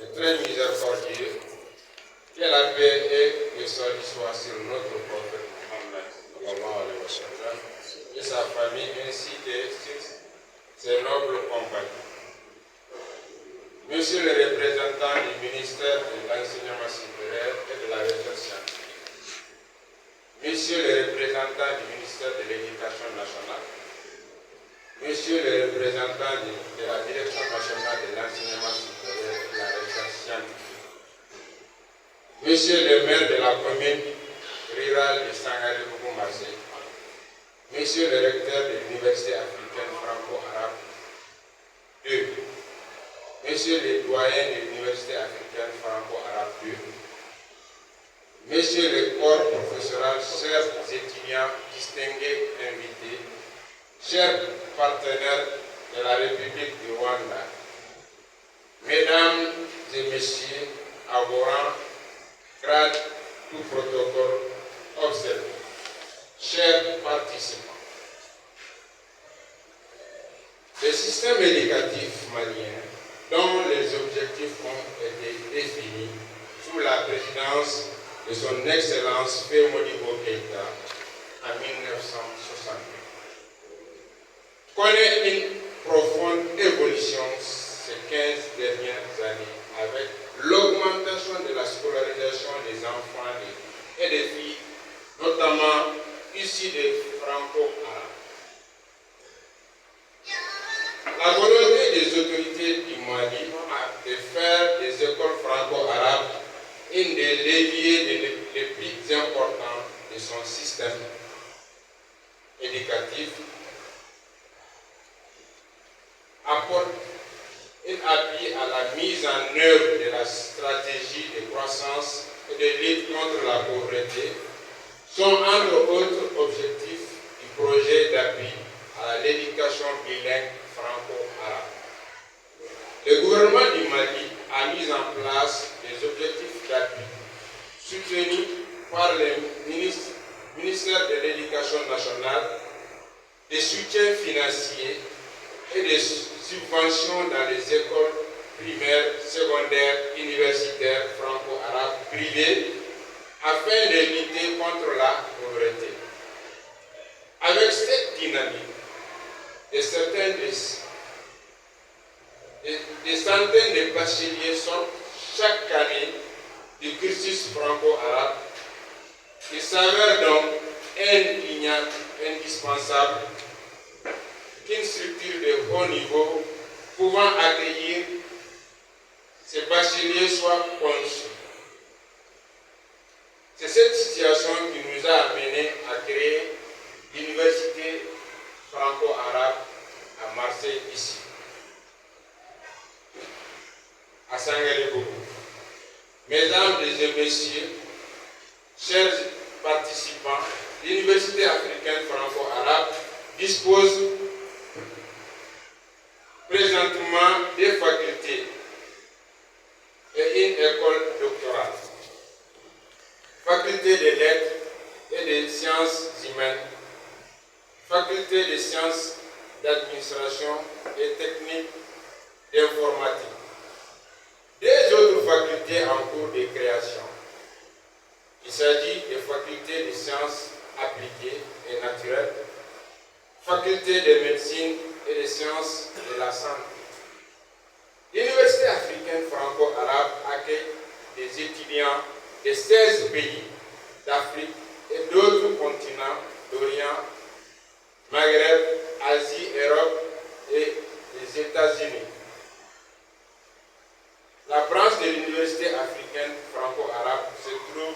est très miséricordieux. Que la paix et le salut soient sur notre prophète Mohammed et sa famille ainsi que sur ses nobles compagnons. Monsieur le représentant du ministère de l'Enseignement supérieur et de la Recherche scientifique, Monsieur le représentant du ministère de l'Éducation nationale, Monsieur le représentant de la Direction nationale de l'Enseignement supérieur et de la Recherche scientifique, Monsieur le maire de la commune rurale de Sangalé-Bougou-Marseille, Monsieur le recteur de l'Université africaine franco-arabe 2, Monsieur le doyen de l'Université africaine franco-arabe 2, Monsieur le corps professoral, chers étudiants distingués invités, chers partenaires de la République du Rwanda, Mesdames et Messieurs, à vos rangs, grade, tout protocole observé, chers participants. Le système éducatif malien, dont les objectifs ont été définis sous la présidence de son Excellence Modibo Keïta en 1960, connaît une profonde évolution ces 15 dernières années avec l'augmentation de la scolarisation des enfants et des filles, notamment issus des franco-arabes. La volonté des autorités du Mali de faire des écoles franco-arabes une des leviers les plus importants de son système éducatif apporte un appui à la mise en œuvre de la stratégie de croissance et de lutte contre la pauvreté, sont entre autres objectifs du projet d'appui à l'éducation bilingue franco-arabe. Le gouvernement du Mali a mis en place des objectifs d'appui soutenus par le ministère de l'Éducation nationale, des soutiens financiers et des subventions dans les écoles primaires, secondaires, universitaires, franco-arabes, privées, afin de lutter contre la pauvreté. Avec cette dynamique, des centaines de bacheliers sortent chaque année du cursus franco-arabe. Il s'avère donc indispensable qu'une structure de haut niveau pouvant accueillir ces bacheliers soit conçue. C'est cette situation qui nous a amenés à créer l'université franco-arabe à Marseille ici, à Sangalé-Bougou. Mesdames et messieurs, chers participants, l'université africaine franco-arabe dispose présentement des facultés et une école doctorale, faculté des lettres et des sciences humaines, faculté des sciences d'administration et techniques d'informatique. Des autres facultés en cours de création. Il s'agit des facultés de sciences appliquées et naturelles, faculté de médecine et des sciences de la santé. L'Université africaine franco-arabe accueille des étudiants de 16 pays d'Afrique et d'autres continents d'Orient, Maghreb, Asie, Europe et les États-Unis. La branche de l'Université africaine franco-arabe se trouve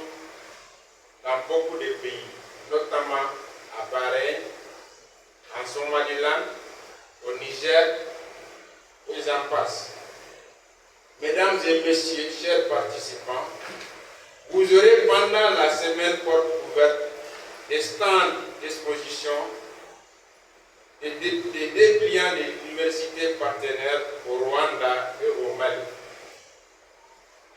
dans beaucoup de pays, notamment à Bahreïn, en Somaliland, au Niger, et j'en passe. Mesdames et messieurs, chers participants, vous aurez pendant la semaine porte ouverte des stands d'exposition des dépliants des universités partenaires au Rwanda et au Mali.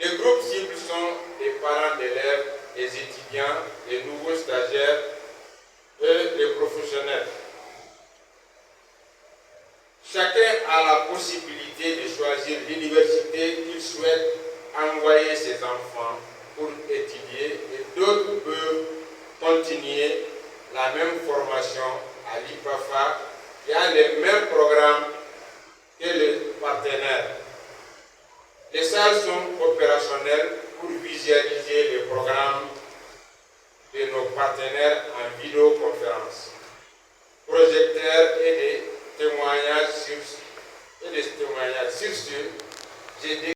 Les groupes cibles sont les parents d'élèves, les étudiants, les nouveaux stagiaires et les professionnels. Chacun a la possibilité de choisir l'université qu'il souhaite les enfants pour étudier et d'autres peuvent continuer la même formation à l'IPAFA. Il y a les mêmes programmes que les partenaires. Les salles sont opérationnelles pour visualiser les programmes de nos partenaires en vidéoconférence, projecteurs et des témoignages sur ce. J'ai